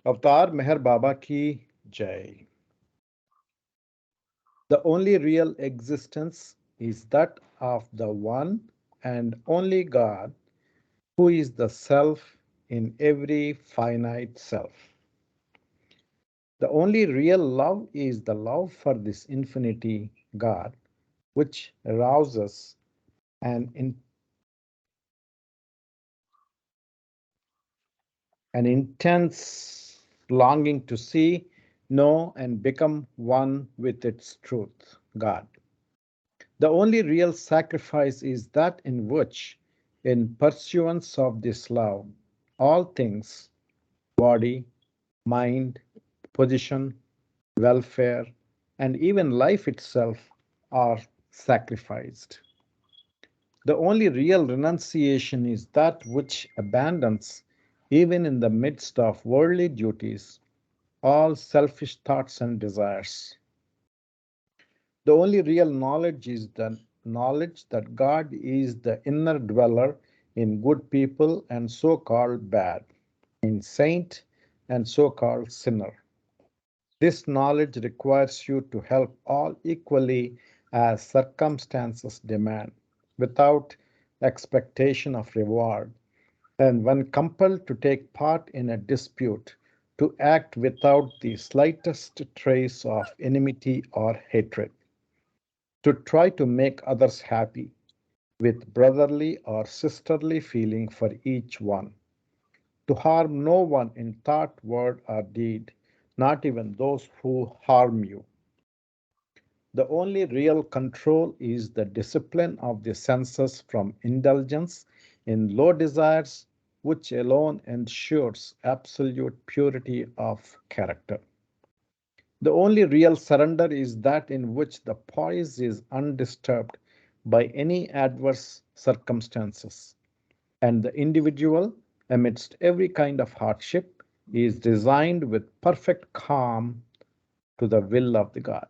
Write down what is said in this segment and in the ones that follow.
अवतार मेहर बाबा की जय. The only real existence is that of the one and only God, who is the self in every finite self. The only real love is the love for this infinity God, which arouses an, an intense longing to see, know, and become one with its truth, God. The only real sacrifice is that in which, in pursuance of this love, all things, body, mind, position, welfare, and even life itself, are sacrificed. The only real renunciation is that which abandons, even in the midst of worldly duties, all selfish thoughts and desires. The only real knowledge is the knowledge that God is the inner dweller in good people and so called bad, in saint and so called sinner. This knowledge requires you to help all equally as circumstances demand, without expectation of reward, and when compelled to take part in a dispute, to act without the slightest trace of enmity or hatred, to try to make others happy with brotherly or sisterly feeling for each one, to harm no one in thought, word, or deed, not even those who harm you. The only real control is the discipline of the senses from indulgence in low desires, which alone ensures absolute purity of character. The only real surrender is that in which the poise is undisturbed by any adverse circumstances, and the individual, amidst every kind of hardship, is resigned with perfect calm to the will of the God.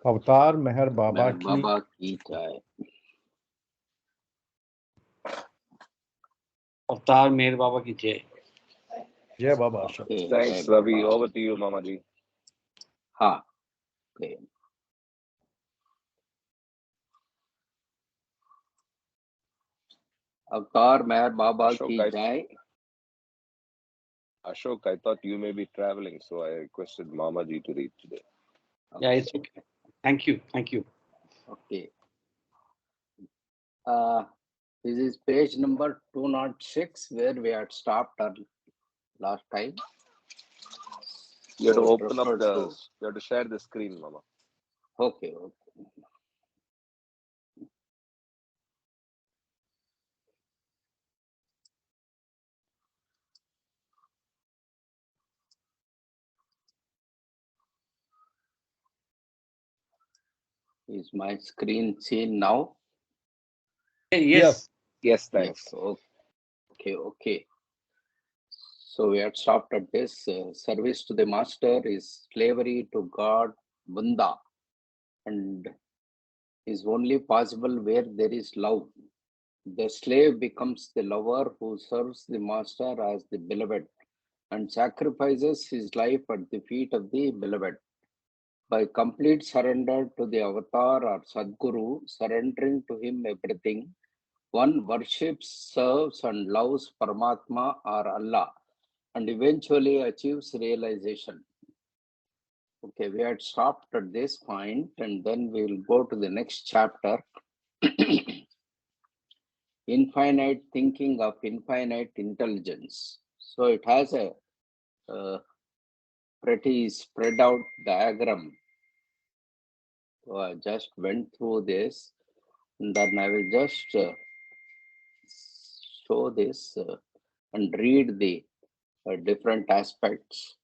अवतार मेहर बाबा मेहर की बाबा की जय. अवतार मेहर बाबा की जय. जय बाबा Ashok. Okay, Thanks, जय Ravi. Baba. Over to you, Mama ji. हाँ, okay. अवतार मेहर बाबा की जय. Ashok, I thought you may be traveling, so I requested Mama ji to read today. Yeah, it's okay. Thank you. Thank you. Okay. This is page number 206, where we had stopped last time. You have to So open up refer you have to share the screen, Mama. Okay. Is my screen seen now? Yes. Yes, thanks. Yes. Okay. So we had stopped at this. Service to the master is slavery to God, Bunda, and is only possible where there is love. The slave becomes the lover who serves the master as the beloved and sacrifices his life at the feet of the beloved. By complete surrender to the avatar or Sadguru, surrendering to him everything, one worships, serves, and loves Paramatma or Allah and eventually achieves realization. Okay, we had stopped at this point and then we will go to the next chapter. Infinite thinking of infinite intelligence. So it has a pretty spread out diagram. So I just went through this and then I will just show this and read the different aspects.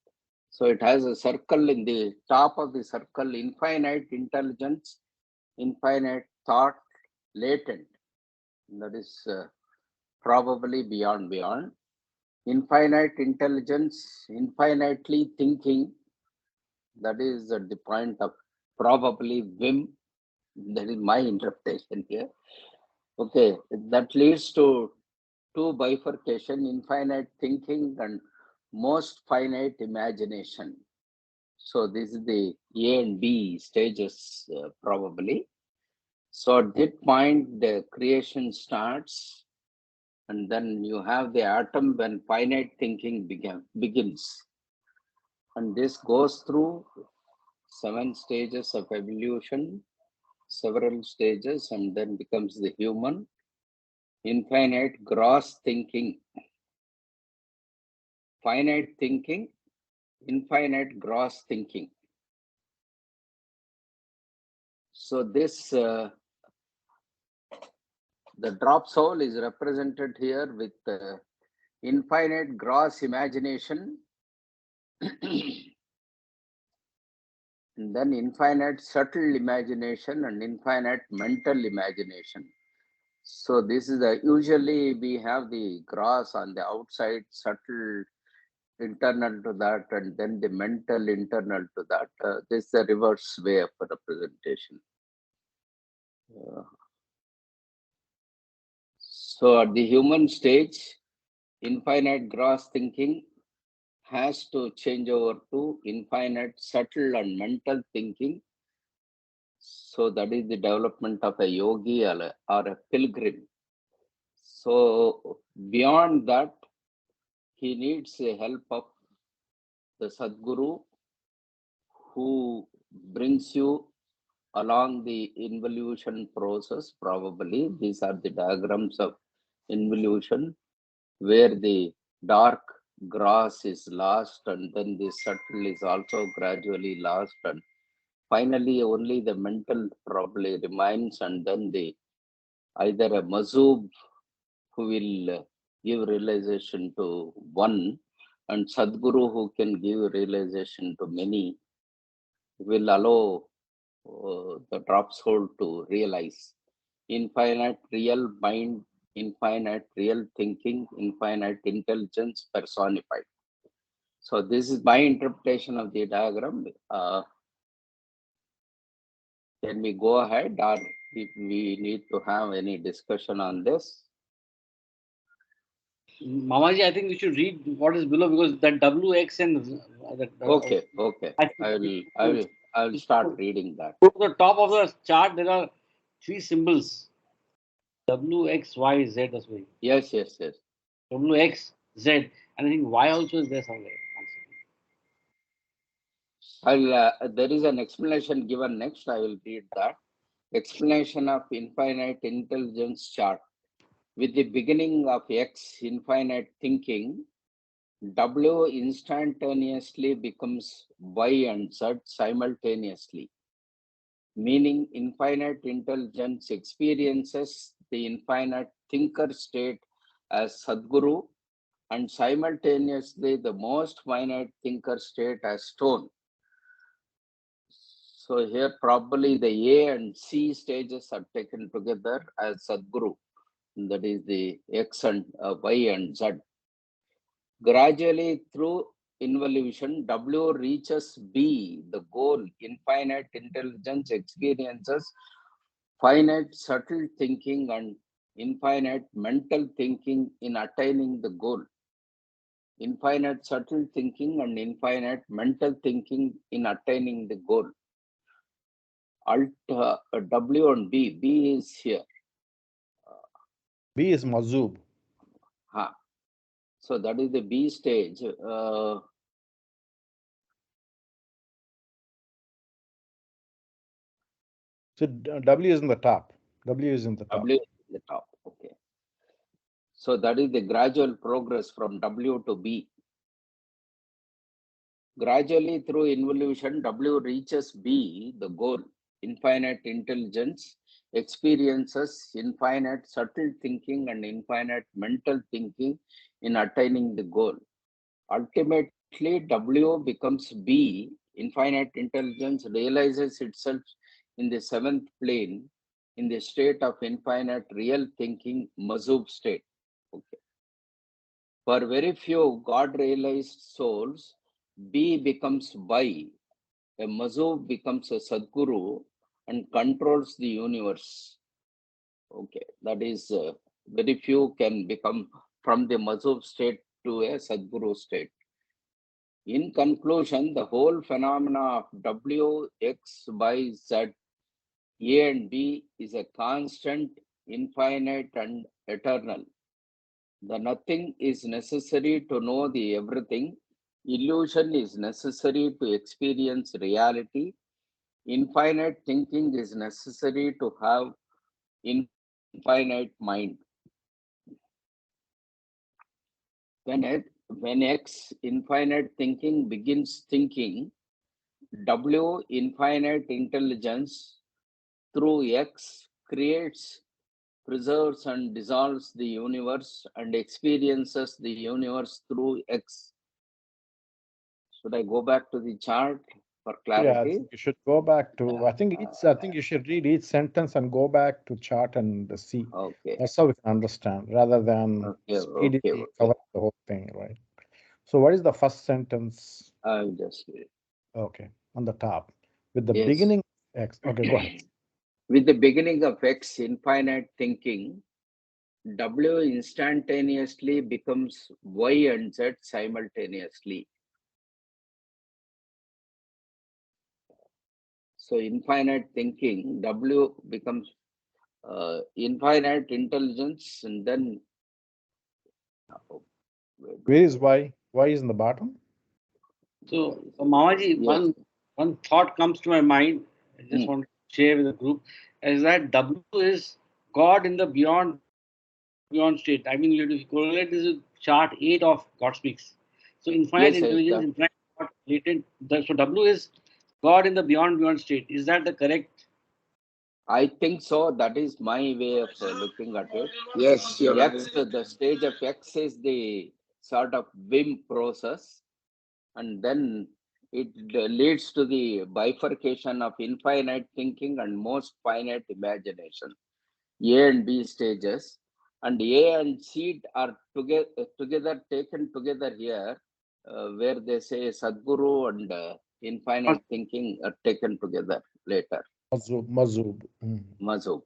So it has a circle in the top of the circle, infinite intelligence, infinite thought, latent. That is probably beyond. Infinite intelligence, infinitely thinking. That is at the point of probably whim. That is my interpretation here. Okay, that leads to two bifurcation, infinite thinking and most finite imagination. So this is the A and B stages probably. So at that point, the creation starts, and then you have the atom when finite thinking begins. And this goes through 7 stages of evolution, several stages, and then becomes the human. Infinite gross thinking, finite thinking, infinite gross thinking. So this, the drop soul is represented here with infinite gross imagination, and then infinite subtle imagination and infinite mental imagination. So this is usually we have the gross on the outside, subtle internal to that, and then the mental internal to that. This is the reverse way of representation. So at the human stage, infinite gross thinking has to change over to infinite subtle and mental thinking. So that is the development of a yogi or a pilgrim. So beyond that, he needs the help of the Sadguru, who brings you along the involution process. Probably these are the diagrams of involution, where the dark grass is lost, and then the subtle is also gradually lost, and finally only the mental probably remains, and then the either a mazub who will give realization to one, and Sadguru who can give realization to many, will allow the drop soul to realize infinite real mind, infinite real thinking, infinite intelligence personified. So this is my interpretation of the diagram. Can we go ahead, or if we need to have any discussion on this? Mamaji, I think we should read what is below, because that WX and Okay. I will start reading that. Go to the top of the chart. There are 3 symbols: W, X, Y, Z. That's why. Yes. W, X, Z, and I think Y also is there somewhere. There is an explanation given next. I will read that. Explanation of infinite intelligence chart. With the beginning of X, infinite thinking, W instantaneously becomes Y and Z simultaneously, meaning infinite intelligence experiences the infinite thinker state as Sadguru, and simultaneously the most finite thinker state as stone. So here probably the A and C stages are taken together as Sadguru. That is the X and Y and Z. Gradually through involution, W reaches B, the goal. Infinite intelligence experiences finite subtle thinking and infinite mental thinking in attaining the goal. Infinite subtle thinking and infinite mental thinking in attaining the goal. W and B. B is here. B is Mazub. So that is the B stage. So W is in the top. W is in the top. W is in the top. Okay. So that is the gradual progress from W to B. Gradually through involution, W reaches B, the goal. Infinite intelligence experiences infinite subtle thinking and infinite mental thinking in attaining the goal. Ultimately, W becomes B. Infinite intelligence realizes itself in the 7th plane, in the state of infinite real thinking, Mazub state. Okay. For very few God realized souls, B becomes Y. A Mazub becomes a Sadguru and controls the universe. Okay, that is very few can become from the Mazub state to a Sadguru state. In conclusion, the whole phenomena of W, X, Y, Z, A and B is a constant, infinite and eternal. The nothing is necessary to know the everything. Illusion is necessary to experience reality. Infinite thinking is necessary to have infinite mind. When X, infinite thinking, begins thinking, W, infinite intelligence, through X, creates, preserves, and dissolves the universe and experiences the universe through X. Should I go back to the chart for Yeah, I clarity? think you should go back to, I think you should read each sentence and go back to chart and see. Okay. That's how we can understand rather than Okay. speedily cover the whole thing, right? So what is the first sentence? I'll just read. Okay, on the top. With the Yes. beginning X. Okay, go ahead. With the beginning of X, infinite thinking, W instantaneously becomes Y and Z simultaneously. So infinite thinking, W becomes infinite intelligence, and then Where is Y? Y is in the bottom. So, Mamaji, yes. one thought comes to my mind. I just Hmm. want to share with the group is that W is God in the beyond state. I mean, you correlate this with chart 8 of God Speaks. So, infinite Yes, intelligence, infinite thought, latent. So, W is God in the beyond state. Is that the correct? I think so. That is my way of looking at it. Yes, you're X, right. the stage of X is the sort of whim process, and then it leads to the bifurcation of infinite thinking and most finite imagination. A and B stages, and A and C are together taken together here, where they say Sadguru and infinite thinking are taken together later. Mazub. Mazub.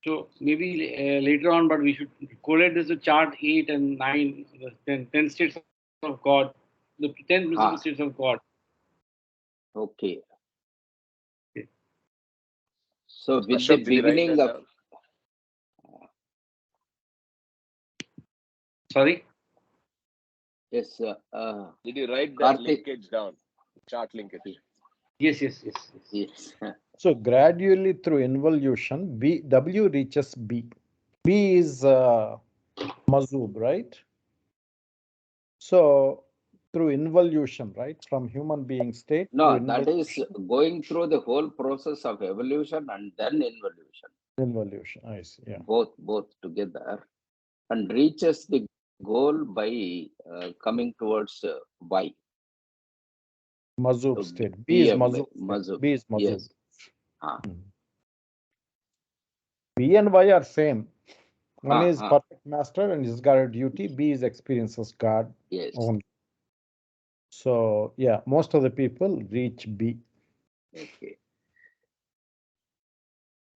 So, maybe later on, but we should correlate this with chart 8 and 9, the 10 states of God, the 10 principal states of God. Okay. Okay. So with Ashok, the did you write beginning that of down? Sorry? yes, Did you write that Karthik. linkage down? Chart linkage. Yes. Yes. So gradually through involution, W reaches B. B is Mazub, right? So through involution, right, from human being state through No, that is involution. going through the whole process of evolution and then involution. Involution, I see. Yeah. Both together, and reaches the goal by coming towards Y. Mazub So state. B B is of Mazub state. Mazub. B is Mazub. Yes. Ah. B and Y are same. One is Ah. perfect master and he's got a duty. B is experiences God Yes. only. So yeah, most of the people reach B. Okay.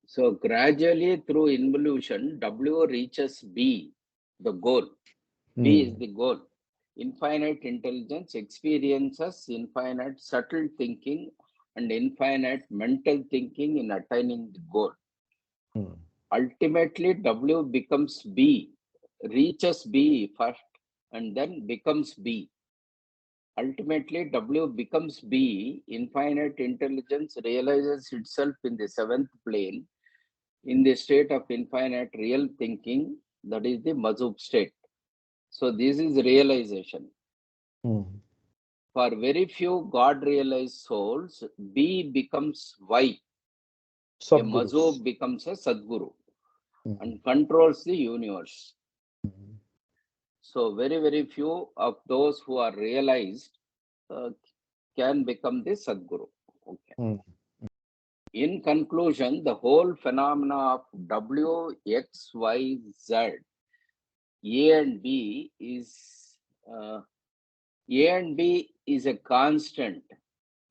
So gradually through involution, W reaches B, the goal. B is the goal. Infinite intelligence experiences infinite subtle thinking and infinite mental thinking in attaining the goal. Ultimately, W becomes B, reaches B first, and then becomes B. Ultimately, W becomes B, infinite intelligence realizes itself in the seventh plane, in the state of infinite real thinking, that is the Mazub state. So this is realization. For very few God realized souls, B becomes Y. A Mazub becomes a Sadguru and controls the universe. So very few of those who are realized can become the Sadguru. Okay. In conclusion, the whole phenomena of W, X, Y, Z, A and B is A and B is a constant,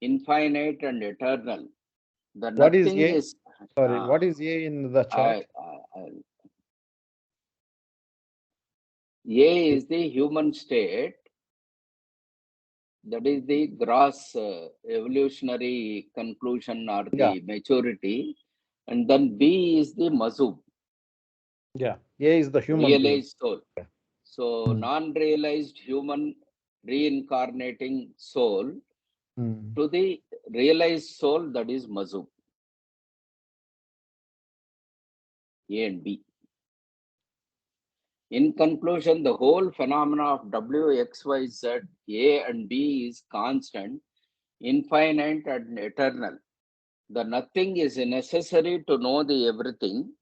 infinite and eternal. The What is nothing A? is Sorry, what is A in the chart? A is the human state. That is the gross evolutionary conclusion or the maturity. And then B is the mazub, Yeah. A is the human being. realized soul. So non-realized human reincarnating soul to the realized soul, that is mazub. A and B. In conclusion, the whole phenomena of W, X, Y, Z, A and B is constant, infinite and eternal. The nothing is necessary to know the everything.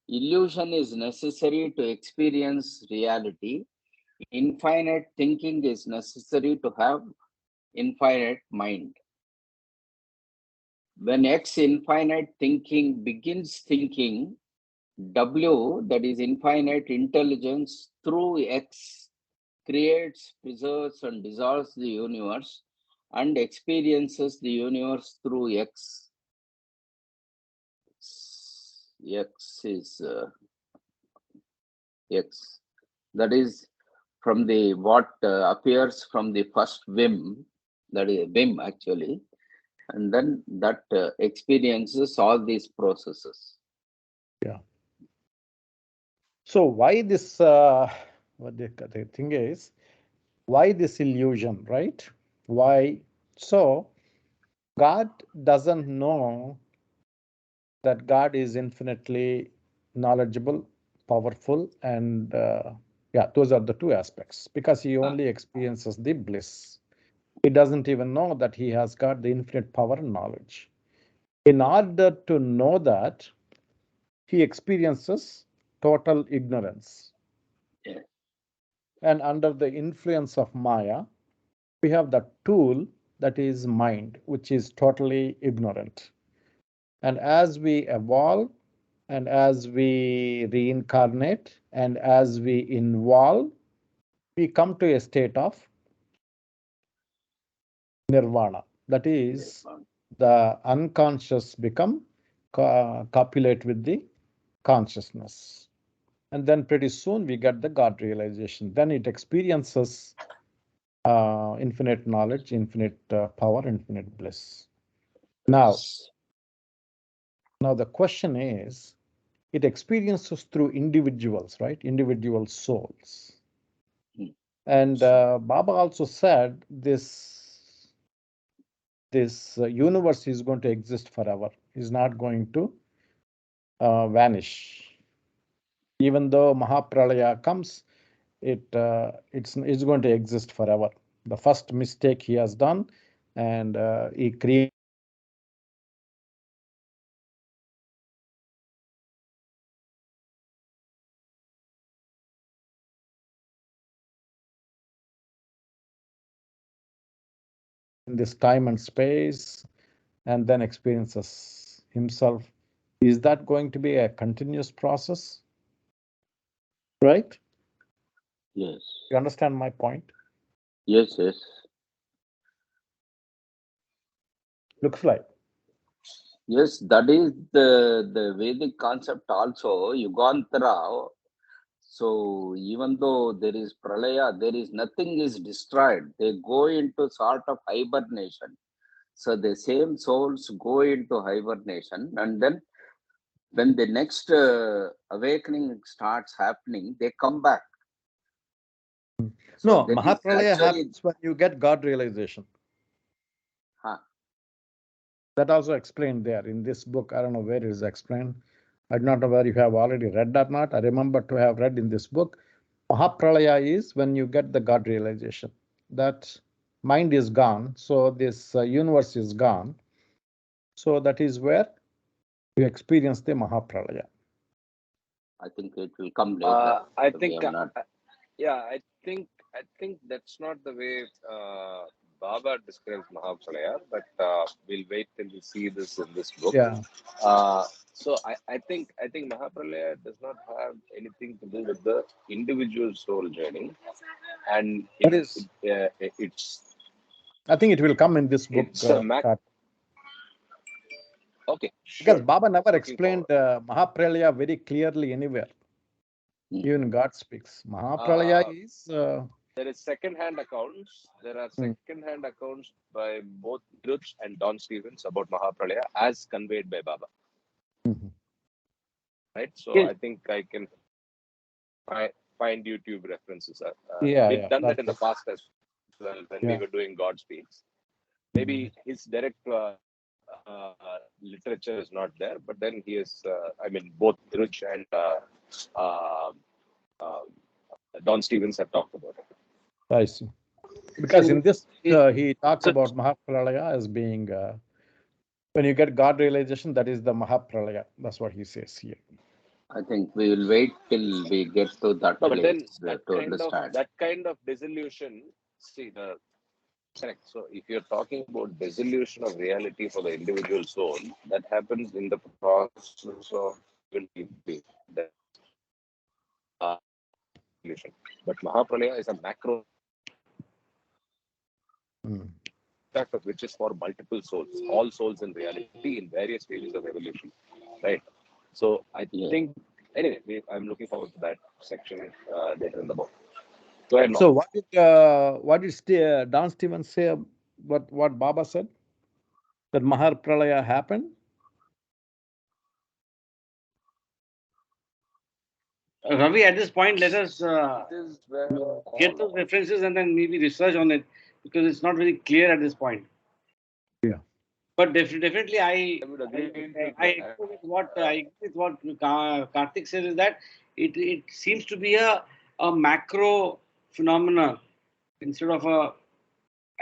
Illusion is necessary to experience reality. Infinite thinking is necessary to have infinite mind. When X infinite thinking begins thinking, W, that is infinite intelligence, through X creates, preserves, and dissolves the universe and experiences the universe through X. X is X. That is from the what appears from the first whim, that is whim actually, and then that experiences all these processes. Yeah. So why this? What the thing is, why this illusion, right? Why? So God doesn't know that God is infinitely knowledgeable, powerful, and yeah, those are the two aspects. Because he only experiences the bliss. He doesn't even know that he has got the infinite power and knowledge. In order to know that, he experiences total ignorance. Yeah. And under the influence of Maya, we have the tool that is mind, which is totally ignorant. And as we evolve, and as we reincarnate, and as we involve, we come to a state of nirvana. That is, the unconscious become copulate with the consciousness. And then pretty soon we get the God realization. Then it experiences infinite knowledge, infinite power, infinite bliss. Now the question is, it experiences through individuals, right? Individual souls. And Baba also said this universe is going to exist forever. Is not going to vanish. Even though Mahapralaya comes, it's going to exist forever. The first mistake he has done, and he created in this time and space, and then experiences himself. Is that going to be a continuous process? Right? Yes. You understand my point? Yes, yes. Looks like. Yes, that is the Vedic concept also, Yugantara. So even though there is pralaya, there is nothing is destroyed. They go into sort of hibernation. So the same souls go into hibernation, and then when the next awakening starts happening, they come back. So No, that is Mahapralaya actually, happens when you get God realization. huh, That also explained there in this book. I don't know where it is explained. I do not know whether you have already read or not. I remember to have read in this book. Mahapralaya is when you get the God realization. That mind is gone. So this universe is gone. So that is where you experience the Mahapralaya. I think it will come later. I So we think, have not. yeah, I think that's not the way Baba describes Mahapralaya, but we'll wait till we see this in this book. Yeah. So I think Mahapralaya does not have anything to do with the individual soul journey, and That is, it's I think it will come in this book. it's a mac. Okay, Because sure. Baba never Looking explained forward. Mahapralaya very clearly anywhere. Even God speaks. Mahapralaya Uh, is there is second-hand accounts. There are second-hand accounts by both Niruch and Don Stevens about Mahapralaya as conveyed by Baba. Mhm. Right. So Yes. I think I can find YouTube references. Yeah, We've yeah, done that that's in the past as well when we yeah. were doing God Speaks. Maybe his direct literature is not there, but then he is, I mean, both Niruch and uh, uh, Don Stevens have talked about it. I see. Because in this, it- he talks so- about Mahapralaya as being, when you get God realization, that is the Mahapralaya. That's what he says here. I think we will wait till we get to that No, but then place to understand. that kind of dissolution, see the correct. So if you're talking about dissolution of reality for the individual soul, that happens in the process of the dissolution. But Mahapralaya is a macro Mm. fact of which is for multiple souls, all souls in reality in various stages of evolution, right? So I think anyway, I'm looking forward to that section later in the book. Go ahead, So Mom. what did Don Stevens say? What Baba said, that Mahapralaya happened? Ravi, at this point, let us This is where get those references and then maybe research on it, because it's not very clear at this point. Yeah. But definitely, I I would agree to I that. agree with what Karthik says, is that it seems to be a macro phenomena instead of a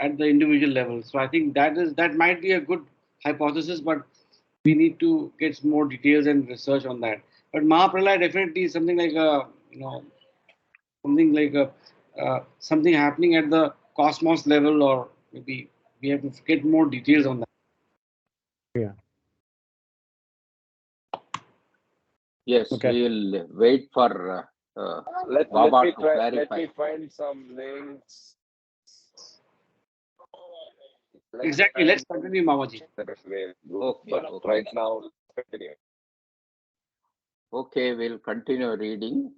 at the individual level. So I think that might be a good hypothesis, but we need to get some more details and research on that. But Mahapralaya definitely is something like a something like a something happening at the cosmos level, or maybe we have to get more details on that. Yeah. Yes, Okay. we will wait for Let Baba me to try. Let clarify. me find some links. Exactly. Let's continue, Mamaji. Okay, But okay. right now, continue. Okay, we'll continue reading.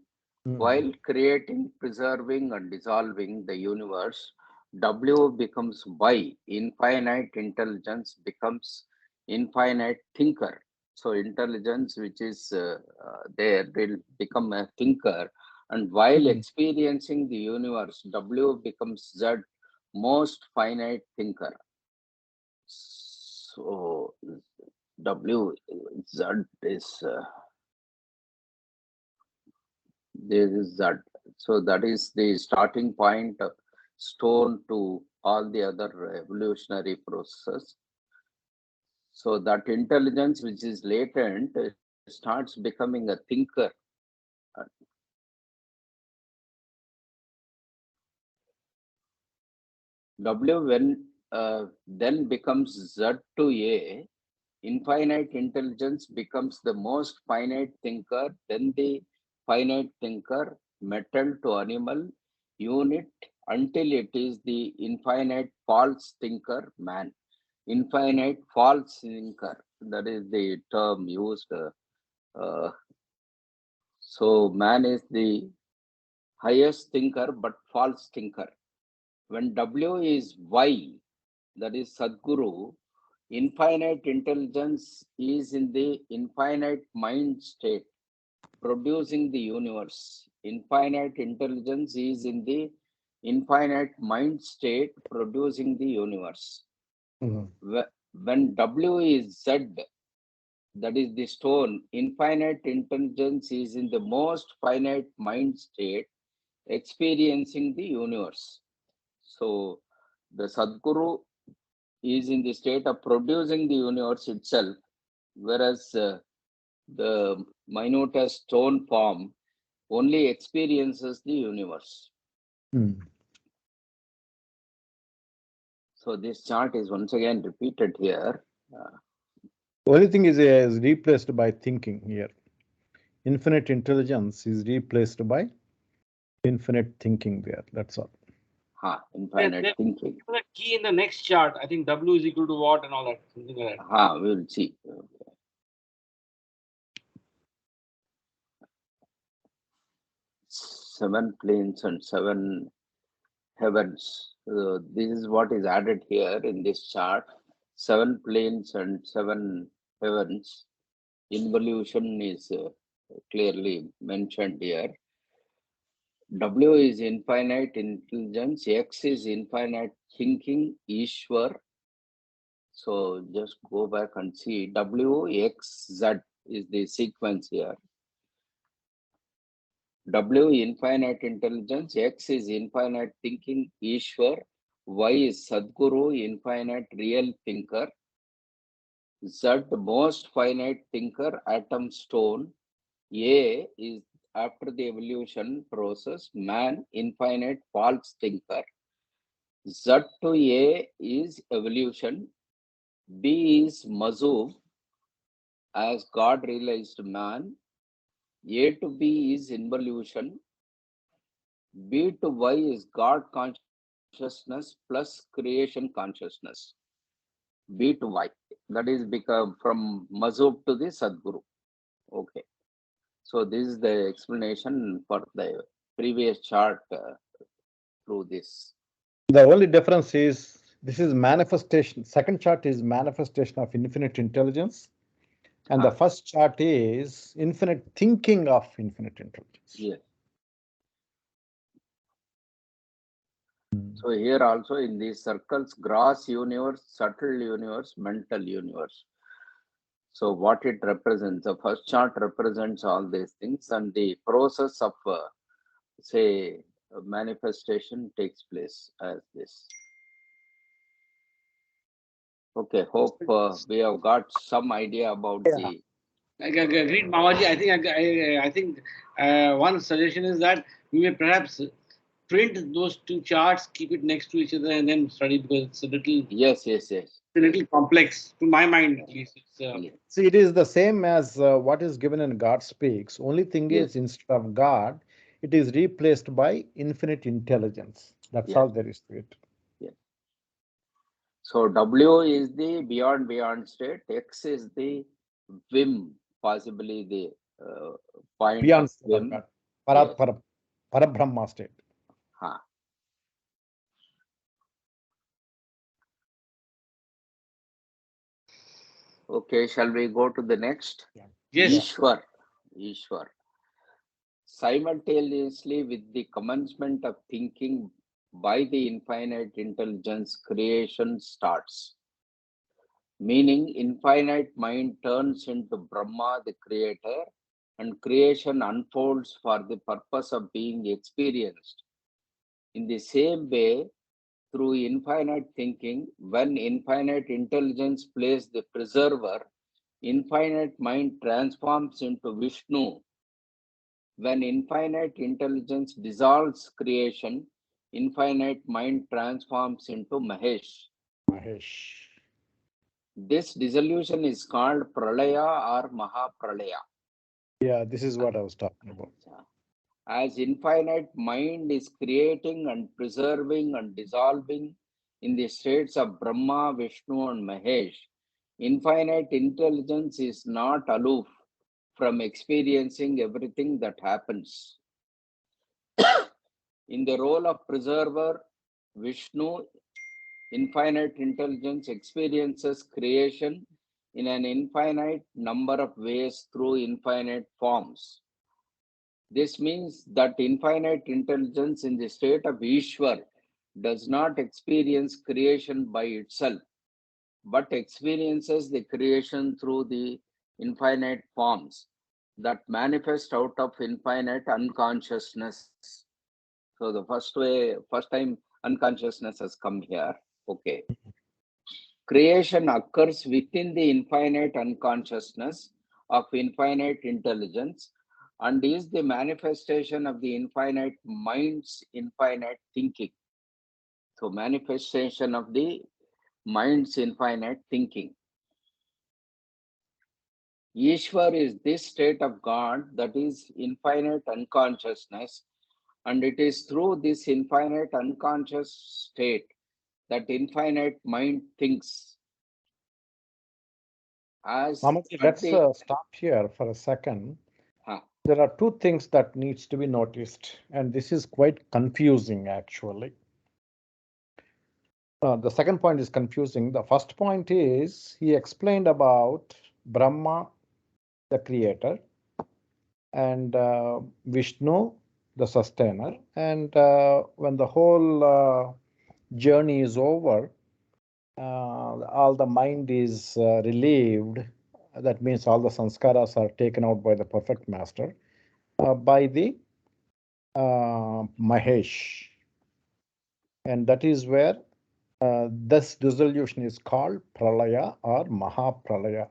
Mm. While creating, preserving, and dissolving the universe, W becomes Y. Infinite intelligence becomes infinite thinker. So, intelligence, which is there, will become a thinker. And while experiencing the universe, W becomes Z, most finite thinker. So, W, Z is. This is that. So that is the starting point of stone to all the other evolutionary processes. So that intelligence which is latent starts becoming a thinker. W when then becomes Z to A, infinite intelligence becomes the most finite thinker, then the finite thinker, metal to animal, unit, until it is the infinite false thinker, man. Infinite false thinker, that is the term used. So man is the highest thinker but false thinker. When W is Y, that is Sadguru, infinite intelligence is in the infinite mind state, producing the universe. Infinite intelligence is in the infinite mind state, producing the universe. When W is Z, that is the stone, infinite intelligence is in the most finite mind state, experiencing the universe. So the Sadguru is in the state of producing the universe itself, whereas the minutest stone form only experiences the universe. So this chart is once again repeated here. Only thing is replaced by thinking here. Infinite intelligence is replaced by infinite thinking there. That's all. Infinite thinking. The key in the next chart, I think W is equal to what and all that, something like that. We will see. Okay. 7 planes and 7 heavens. This is what is added here in this chart. 7 planes and 7 heavens. Involution is clearly mentioned here. W is infinite intelligence, X is infinite thinking, Ishwar. So just go back and see W, X, Z is the sequence here. W infinite intelligence, X is infinite thinking, Ishwar, Y is Sadguru, infinite real thinker, Z most finite thinker, atom stone, A is after the evolution process, man, infinite false thinker, Z to A is evolution, B is Mazub, as God realized man, A to B is involution, B to Y is God consciousness plus creation consciousness. B to Y. That is become from Mazub to the Sadguru. Okay. So this is the explanation for the previous chart through this. The only difference is this is manifestation. Second chart is manifestation of infinite intelligence, and the first chart is infinite thinking of infinite intelligence. Yes. So here also in these circles, gross universe, subtle universe, mental universe. So what it represents, the first chart represents all these things, and the process of say manifestation takes place as this. Okay, hope we have got some idea about the. I agreed, Mamaji. I think one suggestion is that we may perhaps print those two charts, keep it next to each other, and then study, because it's a little Yes. a little complex to my mind, at least. It's, See, it is the same as what is given in God Speaks. Only thing Yes. is, instead of God, it is replaced by infinite intelligence. That's all there is to it. Yes. So W is the beyond state. X is the Vim, possibly the point Beyond of state of Vim. God. Yes. Parabrahma state. Huh. Okay, shall we go to the next? yes. Ishwar. Simultaneously with the commencement of thinking by the infinite intelligence, creation starts. Meaning, infinite mind turns into Brahma, the creator, and creation unfolds for the purpose of being experienced. In the same way, through infinite thinking, when infinite intelligence plays the preserver, infinite mind transforms into Vishnu. When infinite intelligence dissolves creation, infinite mind transforms into Mahesh. Mahesh. This dissolution is called Pralaya or Mahapralaya. Yeah, this is what I was talking about. As infinite mind is creating and preserving and dissolving in the states of Brahma, Vishnu, and Mahesh, infinite intelligence is not aloof from experiencing everything that happens. In the role of preserver, Vishnu, infinite intelligence, experiences creation in an infinite number of ways through infinite forms. This means that infinite intelligence in the state of Ishwar does not experience creation by itself, but experiences the creation through the infinite forms that manifest out of infinite unconsciousness. So the first time unconsciousness has come here. Okay. Creation occurs within the infinite unconsciousness of infinite intelligence and is the manifestation of the infinite mind's infinite thinking. So manifestation of the mind's infinite thinking. Ishwar is this state of God that is infinite unconsciousness, and it is through this infinite unconscious state that infinite mind thinks. As Mamaji, let's stop here for a second. There are two things that needs to be noticed, and this is quite confusing actually. The second point is confusing. The first point is he explained about Brahma, the creator, and Vishnu, the sustainer. And when the whole journey is over, all the mind is relieved. That means all the sanskaras are taken out by the perfect master, by the Mahesh. And that is where this dissolution is called Pralaya or Mahapralaya.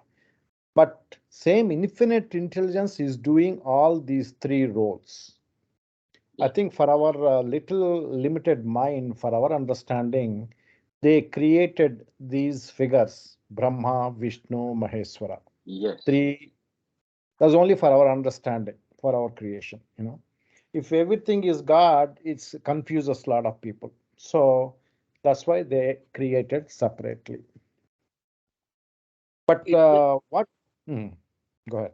But same infinite intelligence is doing all these three roles. I think for our little limited mind, for our understanding, they created these figures, Brahma, Vishnu, Maheshwara. Yes. Three, that's only for our understanding, for our creation, you know. If everything is God, it confuses a lot of people. So that's why they created separately. But what? Go ahead.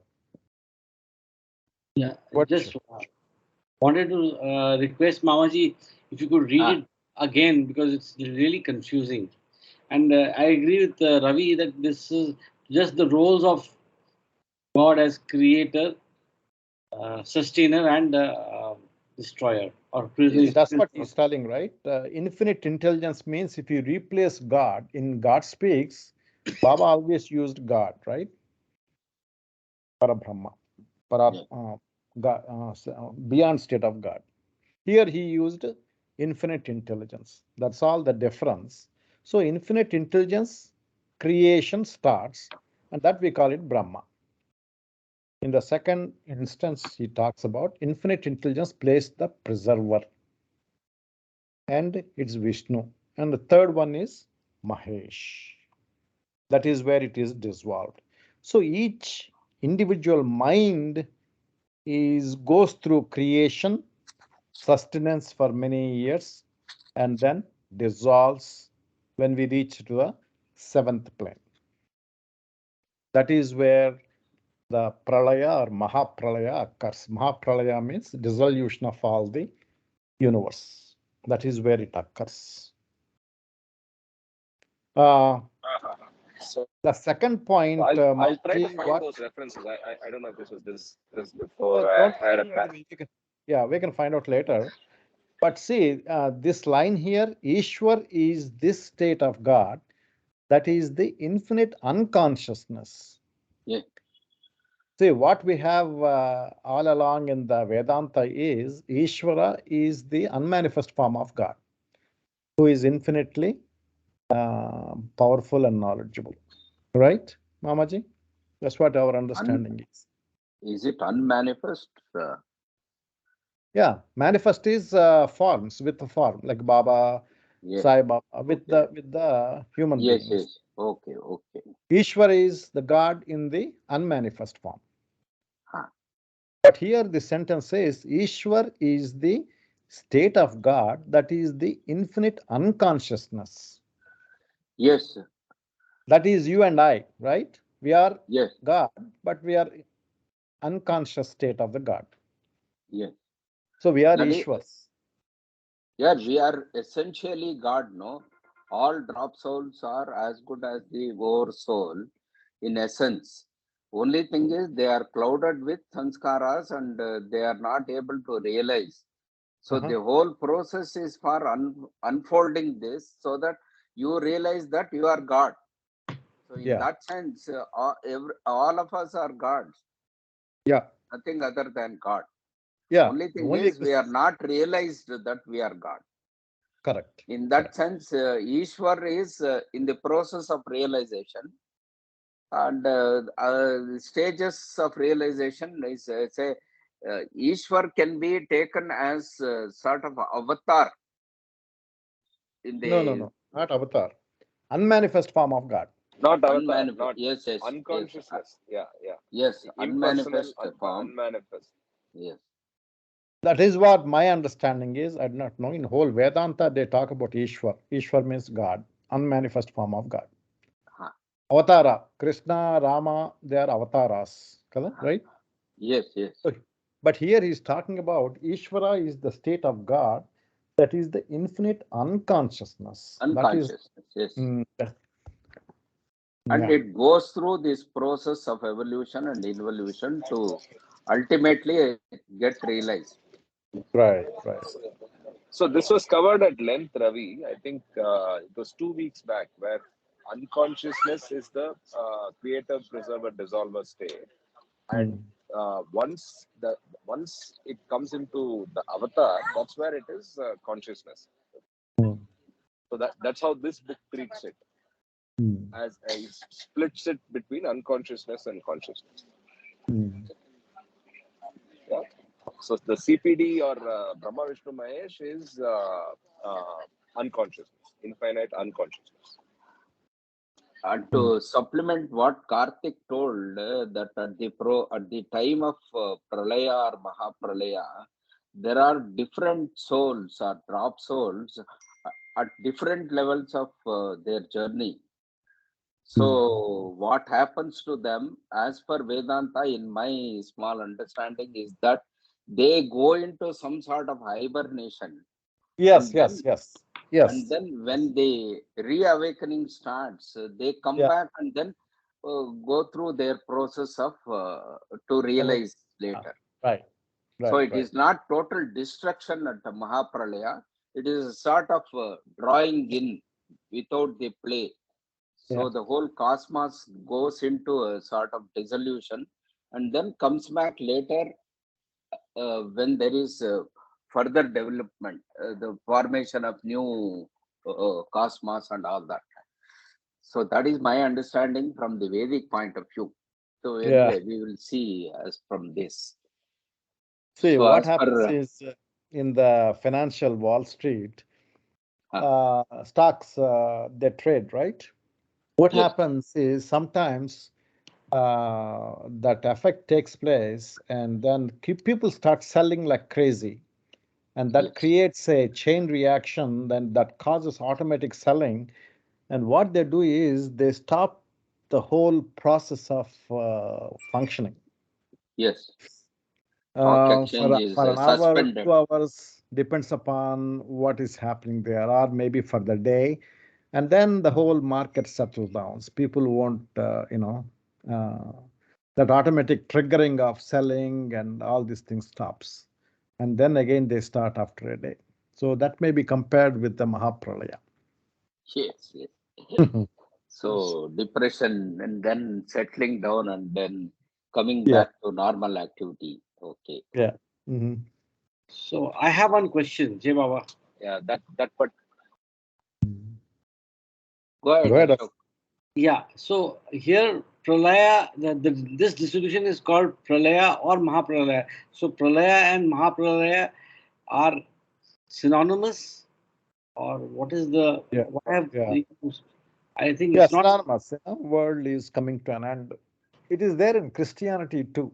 Yeah, What? just wanted to request Mamaji if you could read it again because it's really confusing. And I agree with Ravi that this is just the roles of God as creator, sustainer, and destroyer or That's what he's telling, right? Infinite intelligence means if you replace God in God speaks, Baba always used God, right? Parabrahma, God, beyond state of God. Here he used infinite intelligence. That's all the difference. So infinite intelligence creation starts, and that we call it Brahma. In the second instance, he talks about infinite intelligence plays the preserver, and it's Vishnu. And the third one is Mahesh. That is where it is dissolved. So each individual mind is goes through creation, sustenance for many years, and then dissolves when we reach to the seventh plane. That is where the pralaya or mahapralaya occurs. Mahapralaya means dissolution of all the universe. That is where it occurs. So The second point, I'll try to find those references. I don't know if this was this before. I had a yeah, we can find out later. But see, this line here, Ishwar is this state of God, that is the infinite unconsciousness. Yeah. See, what we have all along in the Vedanta is Ishvara is the unmanifest form of God, who is infinitely powerful and knowledgeable. Right, Mamaji? That's what our understanding is. Is it unmanifest? Yeah, manifest is forms with the form, like Baba, Yes. Sai Baba, with the human Yes, beings. yes. Okay, okay. Ishvara is the God in the unmanifest form. Huh. But here the sentence says Ishwar is the state of God, that is the infinite unconsciousness. Yes. That is you and I, right? We are Yes. God, but we are unconscious state of the God. Yes. So we are That is, Ishwars. yeah, we are essentially God, no? All drop souls are as good as the over soul in essence. Only thing is they are clouded with sanskaras and they are not able to realize. So the whole process is for unfolding this so that you realize that you are God. So in that sense, all of us are gods. Yeah. Nothing other than God. Yeah. Only thing is we are not realized that we are God. Correct. In that sense, Ishwar is in the process of realization. And stages of realization is say Ishwar can be taken as sort of avatar in the No, not avatar. Unmanifest form of God. not avatar, not yes, unconsciousness. Yes. Yeah. Yes, Impersonal, unmanifest form. unmanifest. Yes. That is what my understanding is. I do not know. In whole Vedanta, they talk about Ishwar. Ishwar means God, unmanifest form of God. Huh. Avatara, Krishna, Rama, they are avatars, right? Yes, yes. But here he's talking about Ishvara is the state of God, That is the infinite unconsciousness. That is, Unconsciousness, yes. mm, And yeah, it goes through this process of evolution and involution to ultimately get realized. right, right. So this was covered at length, Ravi. I think it was 2 weeks back, where unconsciousness is the creator, preserver, dissolver state, and Mm, once it comes into the avatar, that's where it is consciousness. mm, So that's how this book treats it, mm, as it splits it between unconsciousness and consciousness. mm. Yeah. So the CPD or Brahma Vishnu Mahesh is unconsciousness, infinite unconsciousness. And Mm. to supplement what Karthik told, that at the time of Pralaya or Mahapralaya, there are different souls or drop souls at different levels of their journey. Mm. So, what happens to them, as per Vedanta, in my small understanding, is that they go into some sort of hibernation, Yes, and yes, then yes, and yes. then when the reawakening starts, they come Yeah, back and then go through their process of to elevation. realize Ah, later. right, So right, it right. is not total destruction at the Mahapralaya. It is a sort of drawing in without the play. Yeah, So the whole cosmos goes into a sort of dissolution and then comes back later when there is further development, the formation of new cosmos and all that. So that is my understanding from the Vedic point of view. So yeah. anyway, we will see as from this. See, So what as happens per is in the financial Wall Street, uh, stocks they trade, right? What yes, happens is sometimes that effect takes place, and then people start selling like crazy, and that yes, creates a chain reaction, then that causes automatic selling. And what they do is they stop the whole process of functioning. yes. Stock exchange is For an hour, suspended. 2 hours, depends upon what is happening there, or maybe for the day, and then the whole market settles down. People won't, uh, that automatic triggering of selling and all these things stops, and then again they start after a day. So that may be compared with the Mahapralaya. Yes, yes. So depression and then settling down and then coming Yeah, back to normal activity. Okay. yeah. Hmm. So I have one question, Jay Baba. Yeah, that but Go ahead, Go ahead. Ashok. Yeah. So here, Pralaya, this distribution is called Pralaya or Mahapralaya. So Pralaya and Mahapralaya are synonymous, or what is the Yeah, why have yeah. they used? I think Yeah, it's not. synonymous. World is coming to an end. It is there in Christianity too.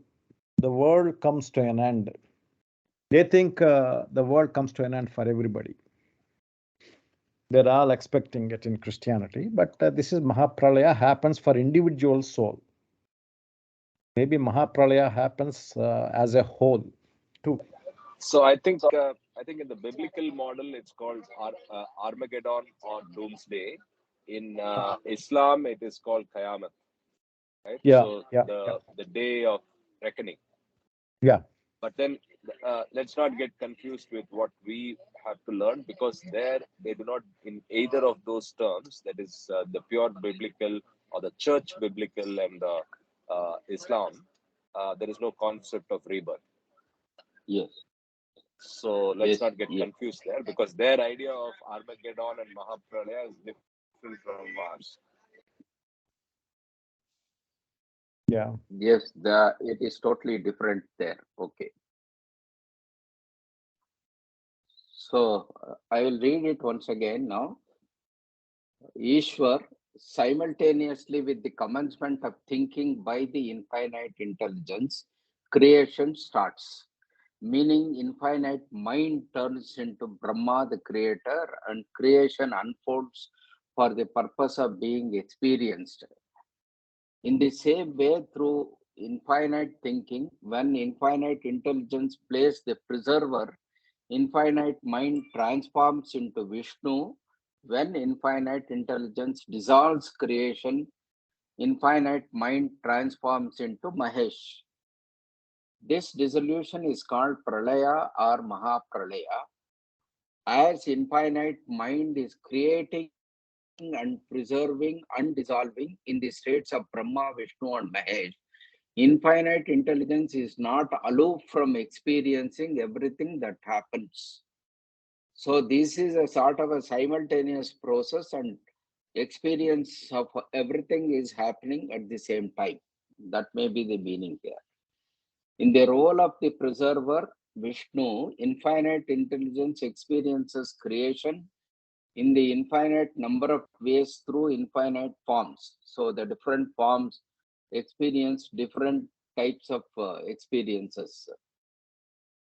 The world comes to an end. They think the world comes to an end for everybody. They're all expecting it in Christianity, but this is Mahapralaya happens for individual soul. Maybe Mahapralaya happens as a whole too. so I think in the biblical model it's called Armageddon or Doomsday. In Islam, it is called Qayamat, right? Yeah, So yeah, yeah, the day of reckoning. yeah. But then let's not get confused with what we have to learn, because there they do not, in either of those terms, that is the pure biblical or the church biblical and the Islam, there is no concept of rebirth. Yes, So let's yes, not get yes. confused there, because their idea of Armageddon and Mahapralaya is different from ours. Yeah. Yes, it is totally different there. Okay. So I will read it once again now. Ishwar, simultaneously with the commencement of thinking by the infinite intelligence, creation starts. Meaning, infinite mind turns into Brahma, the creator, and creation unfolds for the purpose of being experienced. In the same way, through infinite thinking, when infinite intelligence plays the preserver infinite mind transforms into Vishnu. When infinite intelligence dissolves creation, infinite mind transforms into Mahesh. This dissolution is called Pralaya or Mahapralaya. As infinite mind is creating and preserving and dissolving in the states of Brahma, Vishnu, and Mahesh, infinite intelligence is not aloof from experiencing everything that happens. So this is a sort of a simultaneous process, and experience of everything is happening at the same time. That may be the meaning here. In the role of the preserver, Vishnu, infinite intelligence experiences creation in the infinite number of ways through infinite forms. So the different forms experience different types of experiences.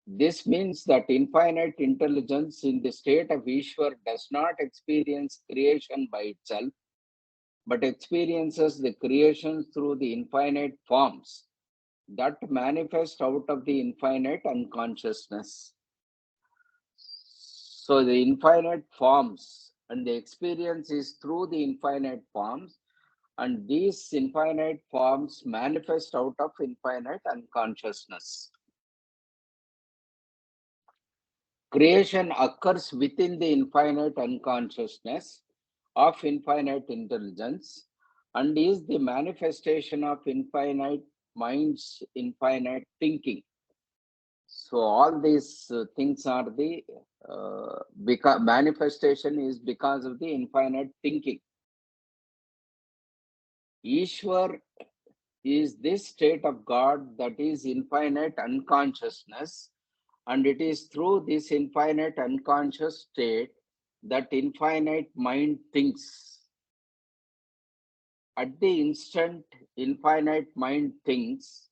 This means that infinite intelligence in the state of Ishwar does not experience creation by itself, but experiences the creation through the infinite forms that manifest out of the infinite unconsciousness. So the infinite forms and the experience is through the infinite forms, and these infinite forms manifest out of infinite unconsciousness. Creation occurs within the infinite unconsciousness of infinite intelligence and is the manifestation of infinite mind's infinite thinking. So all these things are the manifestation is because of the infinite thinking. Ishwar is this state of God that is infinite unconsciousness, and it is through this infinite unconscious state that infinite mind thinks. At the instant infinite mind thinks,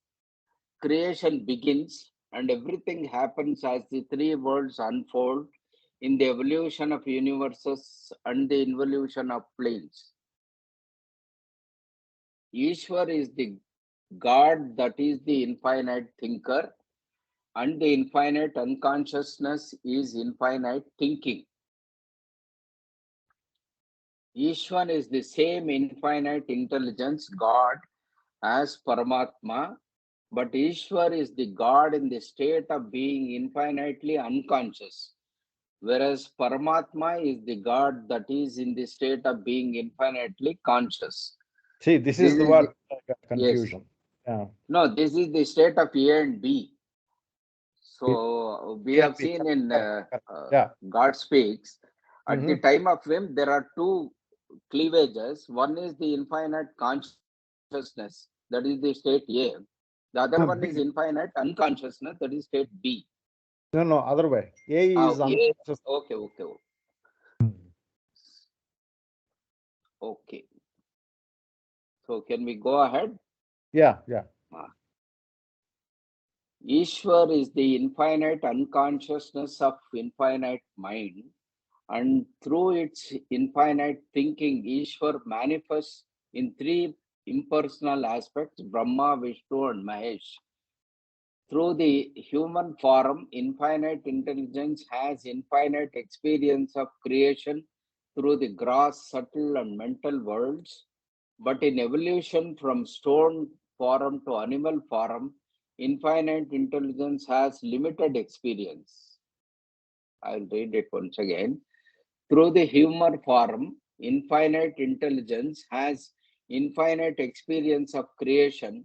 creation begins and everything happens as the three worlds unfold in the evolution of universes and the involution of planes. Ishwar is the God that is the infinite thinker, and the infinite unconsciousness is infinite thinking. Ishwan is the same infinite intelligence God as Paramatma, but Ishwar is the God in the state of being infinitely unconscious, whereas Paramatma is the God that is in the state of being infinitely conscious. See, this This is the is what yes. confusion. Yeah. No, this is the state of A and B. It So we can have be seen correct, in correct, correct. Yeah. God Speaks, at the Mm-hmm. time of Him, there are two cleavages. One is the infinite consciousness, that is the state A. The other one is infinite unconsciousness, that is state B. No, no, other way. A is A, unconscious. okay. Okay. So can we go ahead? Yeah, yeah. Ah. Ishwar is the infinite unconsciousness of infinite mind, and through its infinite thinking, Ishwar manifests in three impersonal aspects: Brahma, Vishnu, and Mahesh. Through the human form, infinite intelligence has infinite experience of creation through the gross, subtle, and mental worlds. But in evolution from stone form to animal form, infinite intelligence has limited experience. I'll read it once again. Through the human form, infinite intelligence has infinite experience of creation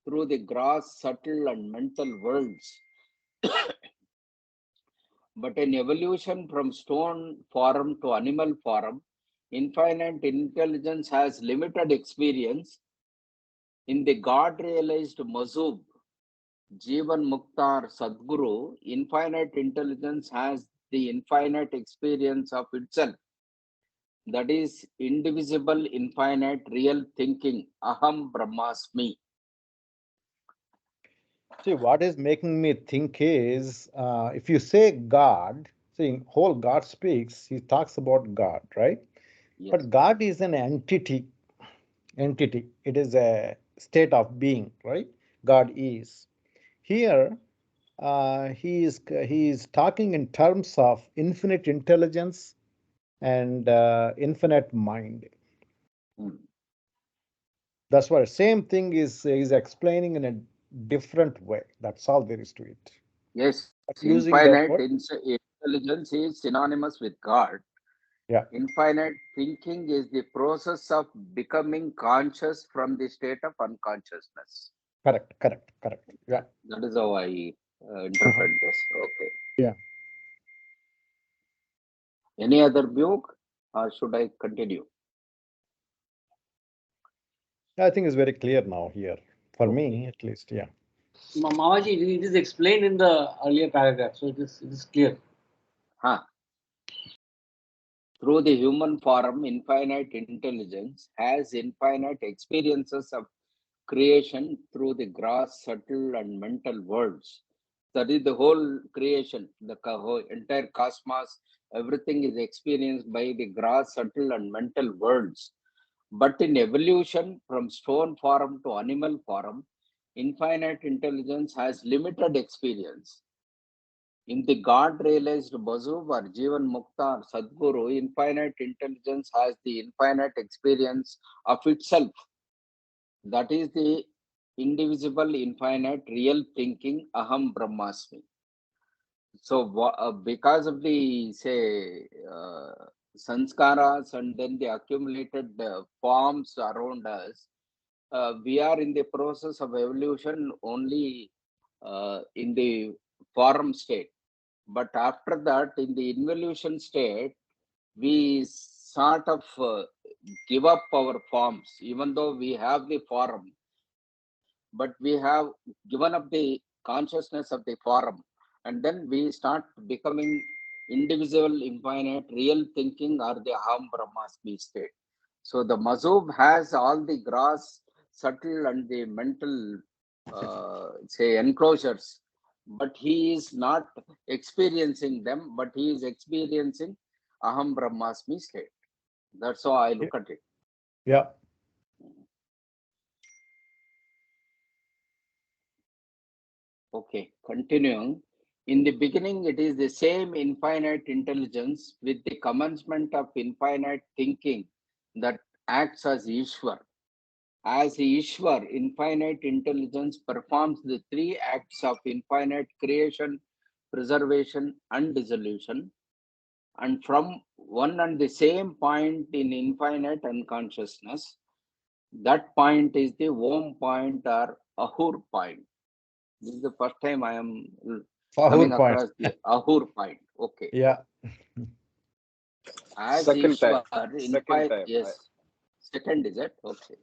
through the gross, subtle, and mental worlds. But in evolution from stone form to animal form, infinite intelligence has limited experience. In the God realized Mazub, Jivan Muktar Sadguru, infinite intelligence has the infinite experience of itself. That is indivisible, infinite, real thinking. Aham Brahmasmi. See, what is making me think is if you say God, see, whole God speaks, he talks about God, right? Yes. But God is an entity. It is a state of being, right? God is. Here, he is talking in terms of infinite intelligence and infinite mind. Hmm. That's why same thing is explaining in a different way. That's all there is to it. Yes, But using infinite that word, intelligence is synonymous with God. yeah, Infinite thinking is the process of becoming conscious from the state of unconsciousness. correct. Yeah, That is how I uh-huh. interpret this. Okay. Yeah. Any other view, or should I continue? I think it's very clear now here for Okay. me at least. Yeah. Mamaji, it is explained in the earlier paragraph, so it is clear. Huh. Through the human form, infinite intelligence has infinite experiences of creation through the gross, subtle, and mental worlds. That is the whole creation, the whole entire cosmos, everything is experienced by the gross, subtle, and mental worlds. But in evolution from stone form to animal form, infinite intelligence has limited experience. In the God realized Bazu or Jivan Mukta or Sadguru, infinite intelligence has the infinite experience of itself. That is the indivisible, infinite, real thinking, Aham Brahmasmi. So, because of the, say, sanskaras and then the accumulated forms around us, we are in the process of evolution only in the form state. But after that, in the involution state, we sort of give up our forms, even though we have the form, but we have given up the consciousness of the form. And then we start becoming indivisible, infinite, real thinking or the Aham Brahmasmi state. So the Mazub has all the gross, subtle, and the mental, say, enclosures, but he is not experiencing them, but he is experiencing Aham Brahmasmi state. That's how I Yeah. look at it. Yeah. Okay, continuing. In the beginning, it is the same infinite intelligence with the commencement of infinite thinking that acts as Ishwar. As Ishwar, infinite intelligence performs the three acts of infinite creation, preservation, and dissolution. And from one and the same point in infinite unconsciousness, that point is the Om point or Ahur point. This is the first time I am Fahur coming point. across the Ahur point. Okay. Yeah. As Second time. Ishwar, Second time. yes. Second is it? Okay.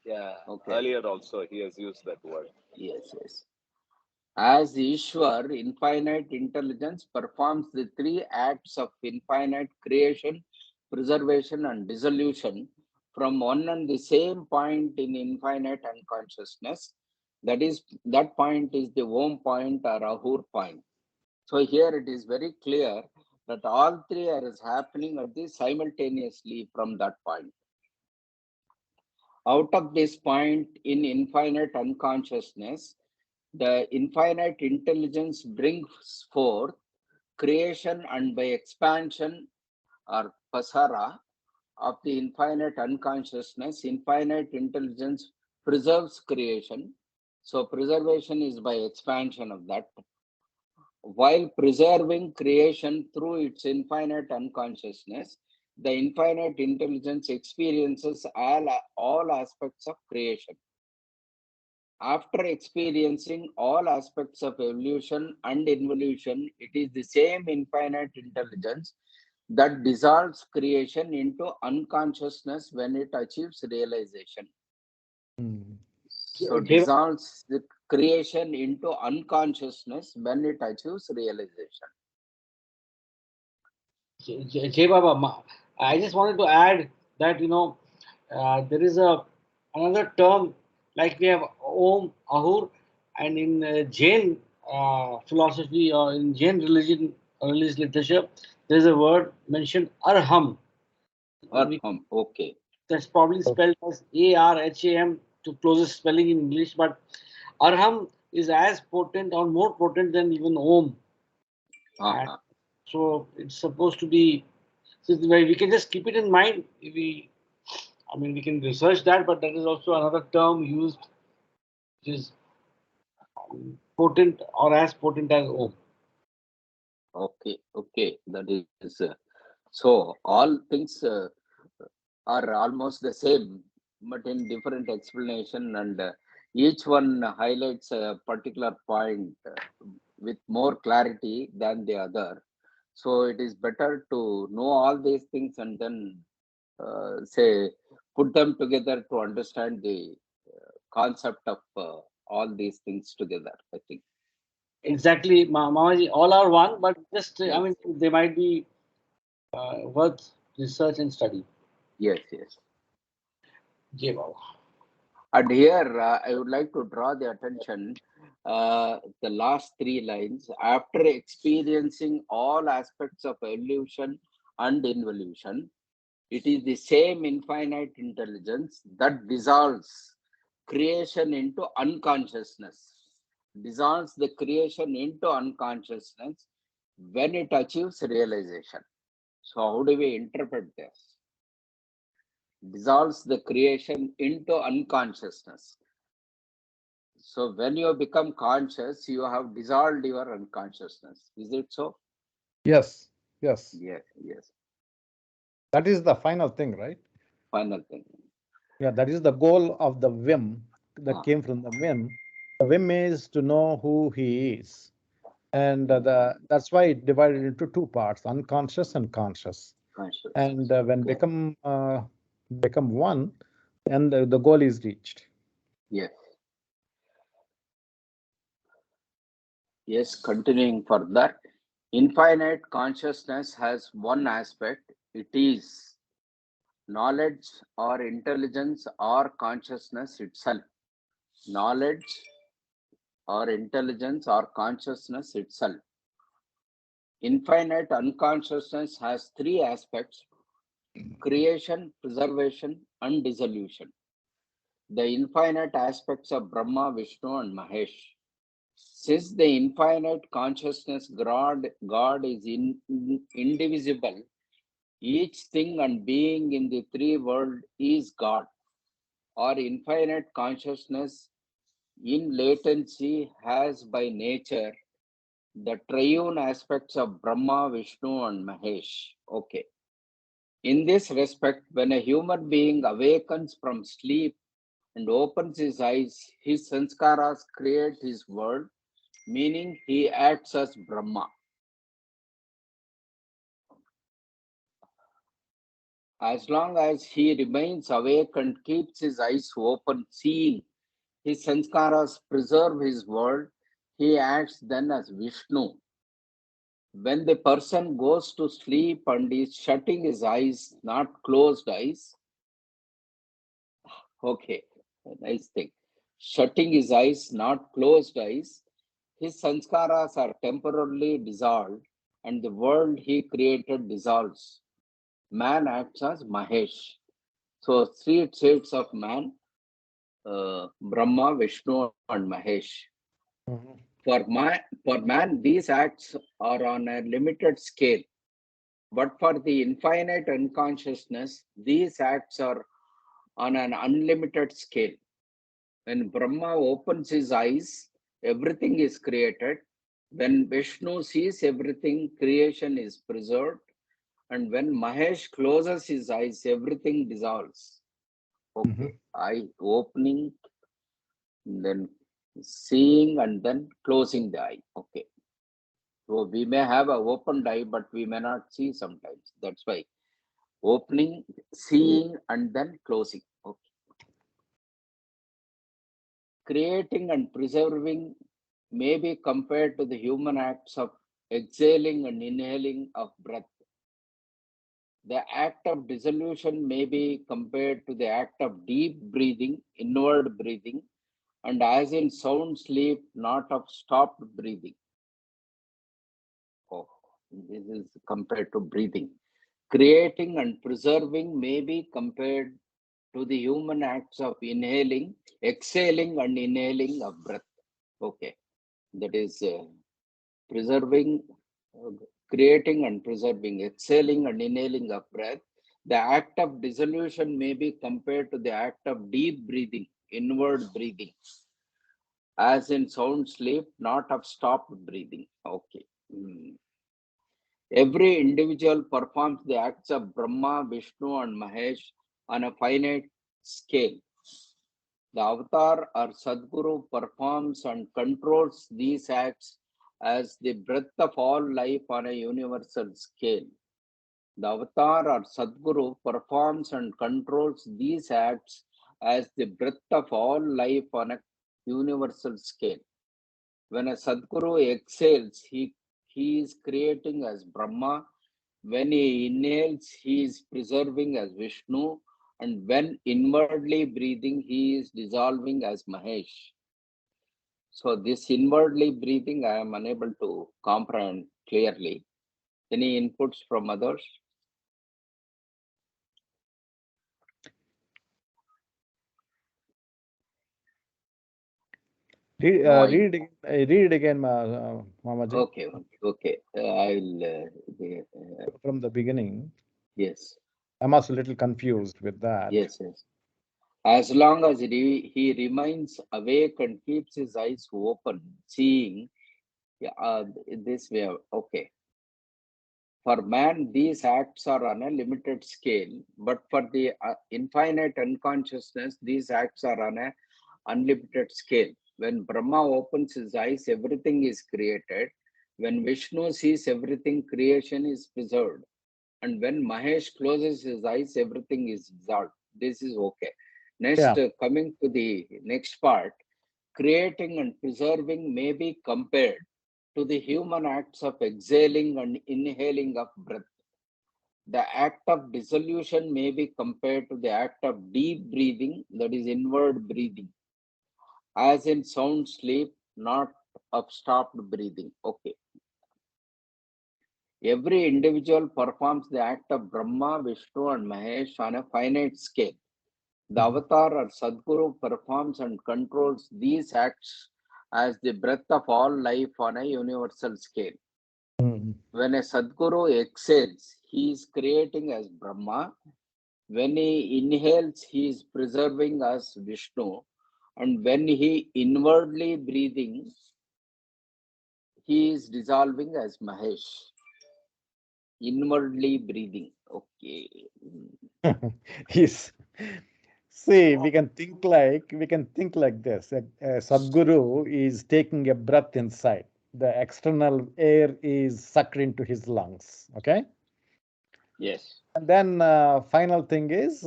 Yeah. Okay. Earlier also he has used that word. Yes. As Ishwar, infinite intelligence performs the three acts of infinite creation, preservation, and dissolution from one and the same point in infinite unconsciousness. That point is the Om point or Ahur point. So here it is very clear that all three are happening at the simultaneously from that point. Out of this point in infinite unconsciousness, the infinite intelligence brings forth creation, and by expansion or pasara of the infinite unconsciousness, infinite intelligence preserves creation. So preservation is by expansion of that, while preserving creation through its infinite unconsciousness. The infinite intelligence experiences all aspects of creation. After experiencing all aspects of evolution and involution, it is the same infinite intelligence that dissolves creation into unconsciousness when it achieves realization. Mm. So dissolves the creation into unconsciousness when it achieves realization. Jay Baba, I just wanted to add that there is another term like we have Om, Ahur, and in Jain philosophy or in Jain religious literature, there is a word mentioned Arham. Arham, okay. That's probably spelled as Arham to closest spelling in English, but Arham is as potent or more potent than even Om. And Uh-huh. so it's supposed to be, so we can just keep it in mind. I mean, we can research that, but that is also another term used, which is potent or as potent as Om. Okay, okay. That is so all things are almost the same, but in different explanation, and each one highlights a particular point with more clarity than the other. So it is better to know all these things and then say put them together to understand the concept of all these things together. I think. Exactly, Mamaji, all are one, but just, I Yes, mean, they might be worth research and study. yes, yes. Jai Baba. And here I would like to draw the attention the last three lines. After experiencing all aspects of evolution and involution, it is the same infinite intelligence that dissolves creation into unconsciousness, dissolves the creation into unconsciousness when it achieves realization. So, how do we interpret this? Dissolves the creation into unconsciousness. So when you become conscious, you have dissolved your unconsciousness. Is it so? Yes, yes. Yes, yes. That is the final thing, right? Final thing. Yeah, that is the goal of the whim that Ah, came from the whim. The whim is to know who he is. And that's why it divided into two parts, unconscious and conscious. And consciousness. when Okay. become one, and the goal is reached. Yes. Yes. Continuing further, infinite consciousness has one aspect. It is knowledge or intelligence or consciousness itself. Knowledge or intelligence or consciousness itself. Infinite unconsciousness has three aspects: creation, preservation, and dissolution. The infinite aspects of Brahma, Vishnu, and Mahesh. Since the infinite consciousness God is indivisible, each thing and being in the three world is God, or infinite consciousness in latency has by nature the triune aspects of Brahma, Vishnu, and Mahesh. Okay. In this respect, when a human being awakens from sleep and opens his eyes, his sanskaras create his world, meaning he acts as Brahma. As long as he remains awake and keeps his eyes open, seeing, his sanskaras preserve his world, he acts then as Vishnu. When the person goes to sleep and is shutting his eyes, not closed eyes, okay, nice thing. Shutting his eyes, not closed eyes, his sanskaras are temporarily dissolved and the world he created dissolves. Man acts as Mahesh. So, three shades of man: Brahma, Vishnu, and Mahesh. Mhm. For man, these acts are on a limited scale. But for the infinite unconsciousness, these acts are on an unlimited scale. When Brahma opens his eyes, everything is created. When Vishnu sees everything, creation is preserved. And when Mahesh closes his eyes, everything dissolves. Mhm. Okay, eye opening, then seeing, and then closing the eye. Okay, so we may have an opened eye, but we may not see sometimes. That's why opening, seeing, and then closing. Okay. Creating and preserving may be compared to the human acts of exhaling and inhaling of breath. The act of dissolution may be compared to the act of deep breathing, inward breathing, and as in sound sleep, not of stopped breathing. Oh, this is compared to breathing. Creating and preserving may be compared to the human acts of inhaling, exhaling, and inhaling of breath. Okay, that is preserving, creating and preserving, exhaling and inhaling of breath. The act of dissolution may be compared to the act of deep breathing, inward breathing, as in sound sleep, not of stopped breathing. Okay. Every individual performs the acts of Brahma, Vishnu, and Mahesh on a finite scale. The avatar or Sadguru performs and controls these acts as the breath of all life on a universal scale. The avatar or Sadguru performs and controls these acts as the breath of all life on a universal scale. When a Sadguru exhales, he is creating as Brahma. When he inhales, he is preserving as Vishnu. And when inwardly breathing, he is dissolving as Mahesh. So this inwardly breathing, I am unable to comprehend clearly. Any inputs from others? No. Read it again, Mamaji, Okay, okay. I'll. from the beginning. Yes, I'm also a little confused with that. yes. As long as he remains awake and keeps his eyes open, seeing, this way. Okay. For man, these acts are on a limited scale, but for the infinite unconsciousness, these acts are on a unlimited scale. When Brahma opens his eyes, everything is created. When Vishnu sees everything, creation is preserved. And when Mahesh closes his eyes, everything is dissolved. This is okay. Next, Yeah. coming to the next part, creating and preserving may be compared to the human acts of exhaling and inhaling of breath. The act of dissolution may be compared to the act of deep breathing, that is inward breathing, as in sound sleep, not of stopped breathing. Okay. Every individual performs the act of Brahma, Vishnu, and Mahesh on a finite scale. The avatar or Sadguru performs and controls these acts as the breath of all life on a universal scale. When a Sadguru exhales, he is creating as Brahma. When he inhales, he is preserving as Vishnu. And when he inwardly breathing, he is dissolving as Mahesh. Inwardly breathing. Okay. Yes. See, we can think like this. A Sadguru is taking a breath inside. The external air is sucked into his lungs. Okay. Yes. And then final thing is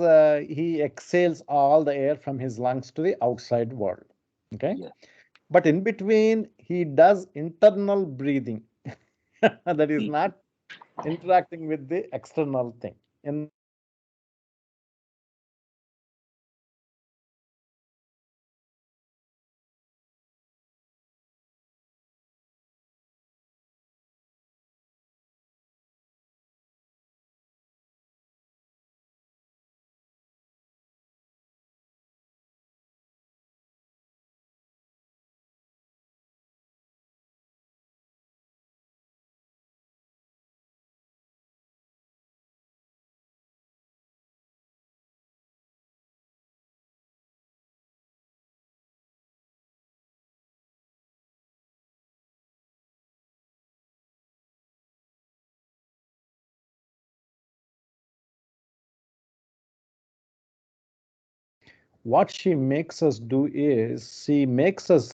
he exhales all the air from his lungs to the outside world. Okay. Yeah. But in between, he does internal breathing. That is Mhm. not interacting with the external thing. In that case, he exhales all the air from his lungs to the outside world. What she makes us do is she makes us